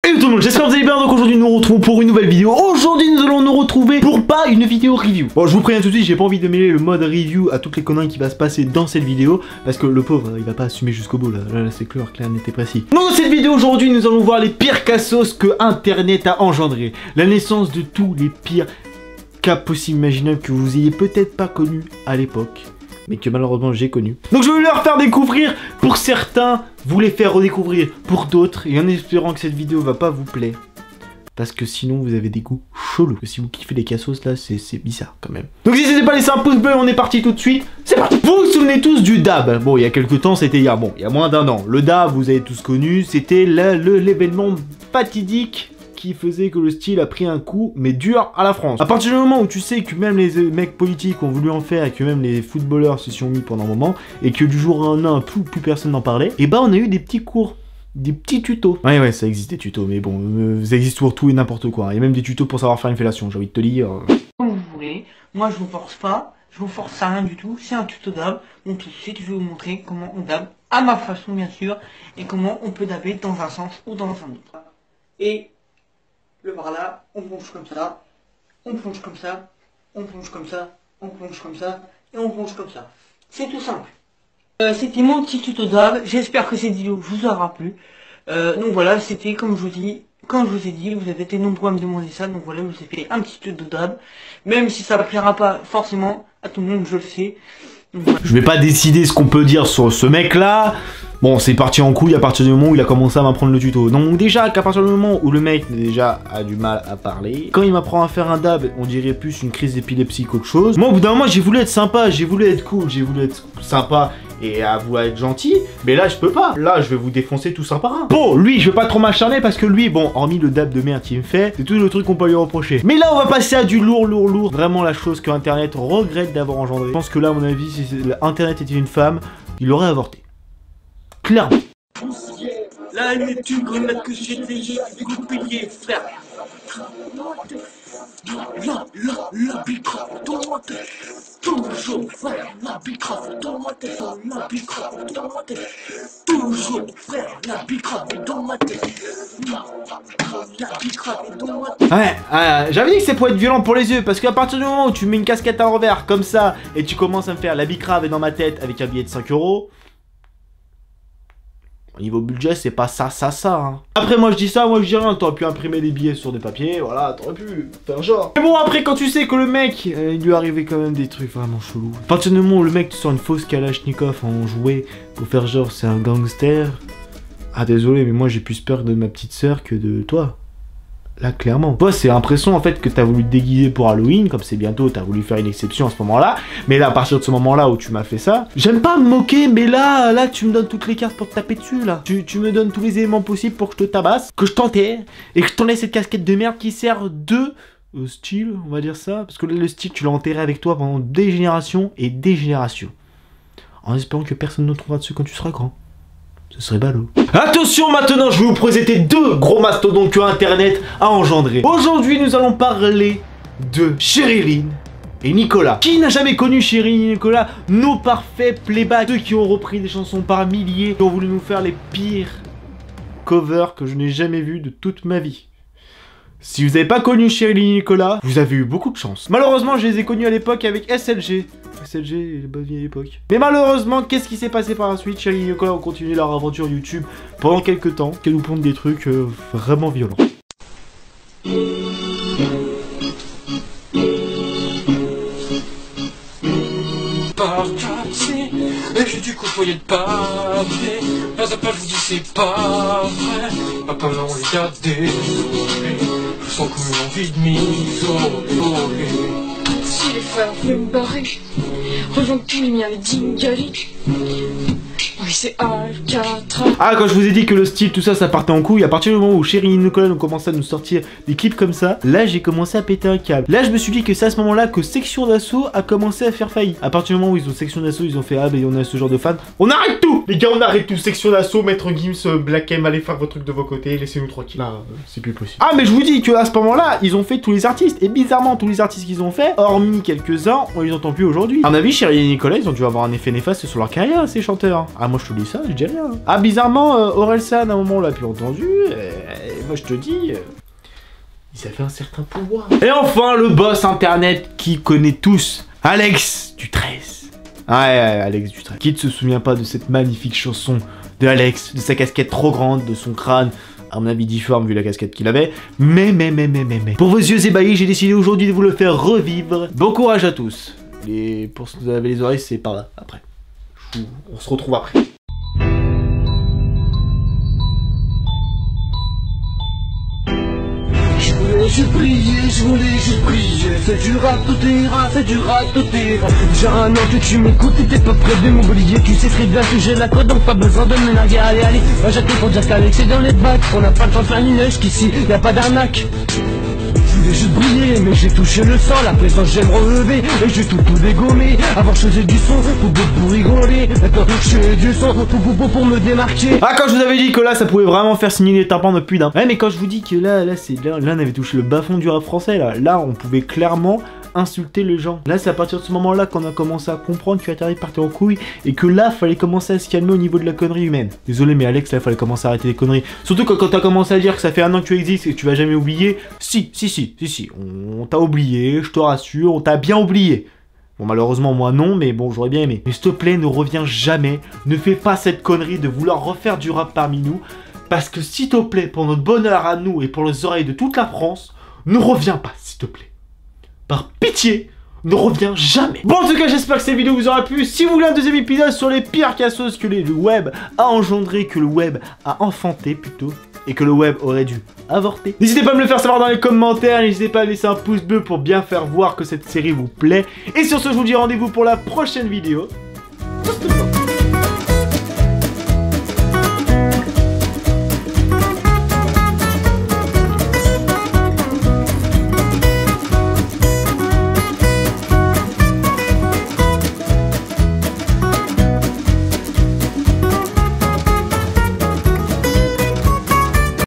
Salut tout le monde, j'espère que vous allez bien. Donc aujourd'hui nous nous retrouvons pour une nouvelle vidéo. Aujourd'hui nous allons nous retrouver pour pas une vidéo review. Bon, je vous préviens tout de suite, j'ai pas envie de mêler le mode review à toutes les conneries qui va se passer dans cette vidéo, parce que le pauvre il va pas assumer jusqu'au bout là c'est clair, net et précis. Donc dans cette vidéo aujourd'hui nous allons voir les pires cassos que internet a engendré. La naissance de tous les pires cas possibles imaginables que vous ayez peut-être pas connus à l'époque, mais que malheureusement j'ai connu. Donc je vais leur faire découvrir, pour certains, vous les faire redécouvrir pour d'autres, et en espérant que cette vidéo va pas vous plaire. Parce que sinon vous avez des goûts chelous. Si vous kiffez les cassos là, c'est bizarre quand même. Donc si c'était pas laisser un pouce bleu, on est parti tout de suite. C'est parti. Vous vous souvenez tous du DAB? Bon, il y a quelques temps, c'était il y a moins d'un an. Le DAB, vous avez tous connu, c'était l'événement fatidique qui faisait que le style a pris un coup, mais dur à la France. À partir du moment où tu sais que même les mecs politiques ont voulu en faire, et que même les footballeurs se sont mis pendant un moment, et que du jour au lendemain, plus personne n'en parlait, et bah on a eu des petits cours. Des petits tutos. Ouais, ça existe des tutos, mais bon, ça existe pour tout et n'importe quoi. Il y a même des tutos pour savoir faire une fellation, j'ai envie de te dire. Comme vous voulez, moi je vous force pas, je vous force à rien du tout, c'est un tuto dab, donc tout de suite je vais vous montrer comment on dab, à ma façon bien sûr, et comment on peut dabber dans un sens ou dans un autre. Et le bras là, on plonge comme ça, on plonge comme ça, on plonge comme ça, on plonge comme ça, et on plonge comme ça. C'est tout simple. C'était mon petit tuto dab, j'espère que cette vidéo vous aura plu. Donc voilà, c'était comme je vous ai dit, vous avez été nombreux à me demander ça, donc voilà, je vous ai fait un petit tuto dab. Même si ça ne plaira pas forcément à tout le monde, je le sais. Donc, voilà. Je vais pas décider ce qu'on peut dire sur ce mec là. Bon, c'est parti en couille à partir du moment où il a commencé à m'apprendre le tuto. Donc déjà, qu'à partir du moment où le mec déjà a du mal à parler, quand il m'apprend à faire un dab, on dirait plus une crise d'épilepsie qu'autre chose. Moi, au bout d'un moment, j'ai voulu être sympa, j'ai voulu être cool, j'ai voulu être sympa et à vouloir être gentil, mais là, je peux pas. Là, je vais vous défoncer tout ça par un. Bon, lui, je vais pas trop m'acharner parce que lui, bon, hormis le dab de merde qu'il me fait, c'est tout le truc qu'on peut lui reprocher. Mais là, on va passer à du lourd. Vraiment la chose que Internet regrette d'avoir engendré. Je pense que là, à mon avis, si Internet était une femme, il aurait avorté. Clairement. Là, tu grenades que j'ai essayé de goupiller, frère. La bicrave dans ma tête. Toujours frère, la bicrave dans ma tête. La bicrave dans ma tête. Toujours frère, la bicrave dans ma tête. La bicrave dans ma tête. Ouais, j'avais dit que c'est pour être violent pour les yeux, parce qu'à partir du moment où tu mets une casquette à l'envers comme ça, et tu commences à me faire la bicrave dans ma tête avec un billet de 5 €. Au niveau budget, c'est pas ça, hein. Après, moi je dis ça, moi je dis rien. T'aurais pu imprimer des billets sur des papiers, voilà, t'aurais pu faire genre. Mais bon, après, quand tu sais que le mec, il lui arrivait quand même des trucs vraiment chelous. À partir du moment où le mec te sort une fausse Kalachnikov en jouet pour faire genre c'est un gangster. Ah, désolé, mais moi j'ai plus peur de ma petite sœur que de toi. Là, clairement. Toi, c'est l'impression en fait que t'as voulu te déguiser pour Halloween, comme c'est bientôt, t'as voulu faire une exception à ce moment-là. Mais là, à partir de ce moment-là où tu m'as fait ça, j'aime pas me moquer, mais là, tu me donnes toutes les cartes pour te taper dessus, là. Tu me donnes tous les éléments possibles pour que je te tabasse, que je t'enterre, et que je t'enlève cette casquette de merde qui sert de style, on va dire ça. Parce que là, le style, tu l'as enterré avec toi pendant des générations et des générations. En espérant que personne ne trouvera dessus quand tu seras grand. Ce serait ballot. Attention, maintenant je vais vous présenter deux gros mastodontes que Internet a engendré. Aujourd'hui nous allons parler de Sherilyn et Nicolas. Qui n'a jamais connu Sherilyn et Nicolas, nos parfaits playbacks, ceux qui ont repris des chansons par milliers, qui ont voulu nous faire les pires covers que je n'ai jamais vus de toute ma vie. Si vous n'avez pas connu Sherilyn et Nicolas, vous avez eu beaucoup de chance. Malheureusement, je les ai connus à l'époque avec SLG. SLG, la bonne vieille époque. Mais malheureusement, qu'est-ce qui s'est passé par la suite? Sherilyn et Nicolas ont continué leur aventure YouTube pendant quelques temps, qui nous pondent des trucs vraiment violents. Et j'ai dû côtoyer de papier. Là d'après je vous dis c'est pas vrai. Papa maman les gars désolé. Je sens comme une envie de m'isoler. Si les frères veulent me barrer, rejoins tous les miens les Dingali. Oui c'est Alcatraz. Ah, quand je vous ai dit que le style, tout ça, ça partait en couille, à partir du moment où Sherilyn et Nicolas ont commencé à nous sortir des clips comme ça, là j'ai commencé à péter un câble. Là je me suis dit que c'est à ce moment-là que Section d'Assaut a commencé à faire faillite. À partir du moment où ils ont Section d'Assaut, ils ont fait ah ben on a ce genre de fans. On arrête tout les gars, on arrête tout. Section d'Assaut, Maître Gims, Black M, allez faire vos trucs de vos côtés, laissez-nous tranquille. Là, c'est plus possible. Ah mais je vous dis que à ce moment-là, ils ont fait tous les artistes. Et bizarrement, tous les artistes qu'ils ont fait, hormis quelques-uns, on les entend plus aujourd'hui. À mon avis, Sherilyn et Nicolas, ils ont dû avoir un effet néfaste sur leur carrière, ces chanteurs. Ah moi je te dis ça, je dis rien. Ah bizarrement, Orelsan à un moment on l'a plus entendu. moi je te dis, ils avaient un certain pouvoir. Et enfin, le boss internet qui connaît tous, Alex du 13. Ouais, Alex du 13. Qui ne se souvient pas de cette magnifique chanson de Alex, de sa casquette trop grande, de son crâne, à mon avis difforme vu la casquette qu'il avait. Mais. Pour vos yeux ébahis, j'ai décidé aujourd'hui de vous le faire revivre. Bon courage à tous. Et pour ceux qui avez les oreilles, c'est par là, après. On se retrouve après. Je voulais juste prier. C'est du rap, tout ira, c'est du rap, tout ira. Déjà un an que tu m'écoutes, t'étais pas prêt de m'oublier. Tu sais très bien que j'ai la code, donc pas besoin de me narguer. Allez, va j'attends pour dire qu'Alex c'est dans les bacs. On n'a pas le temps de faire une neige, qu'ici y'a pas d'arnaque. Je voulais juste briller, mais j'ai touché le sang. La présence j'aime relever, et j'ai tout dégommé. Avant je faisais du son, pour rigoler. Maintenant je fais du son, pour me démarquer. Ah, quand je vous avais dit que là ça pouvait vraiment faire signer les tympans de putain. Ouais, mais quand je vous dis que là on avait touché le bas-fond du rap français, là on pouvait clairement insulter les gens. Là c'est à partir de ce moment là qu'on a commencé à comprendre que Internet partait en couille et que là fallait commencer à se calmer au niveau de la connerie humaine. Désolé mais Alex, là fallait commencer à arrêter les conneries. Surtout quand t'as commencé à dire que ça fait un an que tu existes et que tu vas jamais oublier. Si, on t'a oublié, je te rassure, on t'a bien oublié. Bon, malheureusement moi non, mais bon, j'aurais bien aimé. Mais s'il te plaît, ne reviens jamais, ne fais pas cette connerie de vouloir refaire du rap parmi nous, parce que s'il te plaît, pour notre bonheur à nous et pour les oreilles de toute la France, ne reviens pas, s'il te plaît. Par pitié, ne reviens jamais. Bon, en tout cas, j'espère que cette vidéo vous aura plu. Si vous voulez un deuxième épisode sur les pires casseuses que le web a engendré, que le web a enfanté plutôt, et que le web aurait dû avorter, n'hésitez pas à me le faire savoir dans les commentaires. N'hésitez pas à laisser un pouce bleu pour bien faire voir que cette série vous plaît. Et sur ce, je vous dis rendez-vous pour la prochaine vidéo.